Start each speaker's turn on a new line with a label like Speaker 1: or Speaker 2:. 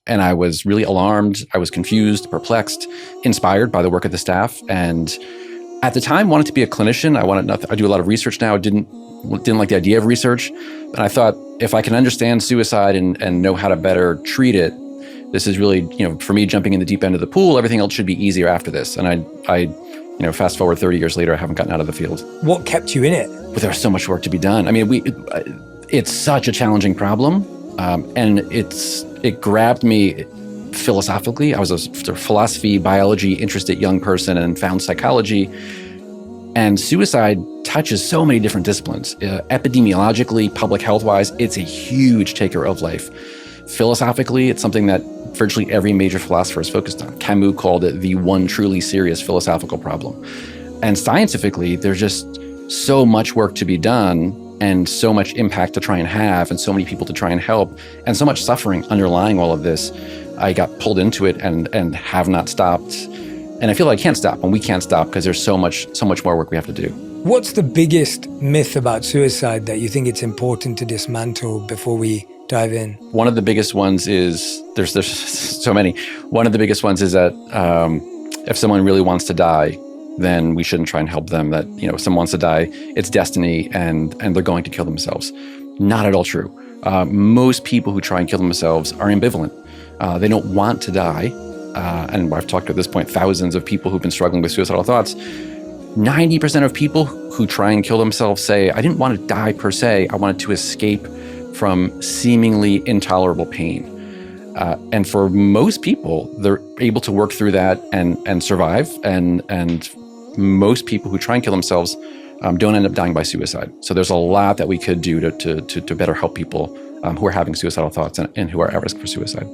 Speaker 1: And I was really alarmed. I was confused, perplexed, inspired by the work of the staff. And at the time, wanted to be a clinician. I do a lot of research now. Didn't like the idea of research. And I thought, if I can understand suicide and know how to better treat it, this is really, for me, jumping in the deep end of the pool. Everything else should be easier after this. And I fast forward 30 years later, I haven't gotten out of the field.
Speaker 2: What kept you in it?
Speaker 1: But there's so much work to be done. I mean, it's such a challenging problem. And it grabbed me philosophically. I was a sort of philosophy, biology interested young person and found psychology. And suicide touches so many different disciplines. Epidemiologically, public health-wise, it's a huge taker of life. Philosophically, it's something that virtually every major philosopher is focused on. Camus called it the one truly serious philosophical problem. And scientifically, there's just so much work to be done and so much impact to try and have and so many people to try and help and so much suffering underlying all of this. I got pulled into it and have not stopped. And I feel like I can't stop, and we can't stop because there's so much more work we have to do.
Speaker 2: What's the biggest myth about suicide that you think it's important to dismantle before we dive in?
Speaker 1: One of the biggest ones is, there's so many. One of the biggest ones is that if someone really wants to die, then we shouldn't try and help them. That, if someone wants to die, it's destiny and they're going to kill themselves. Not at all true. Most people who try and kill themselves are ambivalent. They don't want to die. And I've talked at this point, thousands of people who've been struggling with suicidal thoughts. 90% of people who try and kill themselves say, I didn't want to die per se. I wanted to escape from seemingly intolerable pain. And for most people, they're able to work through that and survive. And most people who try and kill themselves don't end up dying by suicide. So there's a lot that we could do to better help people who are having suicidal thoughts and who are at risk for suicide.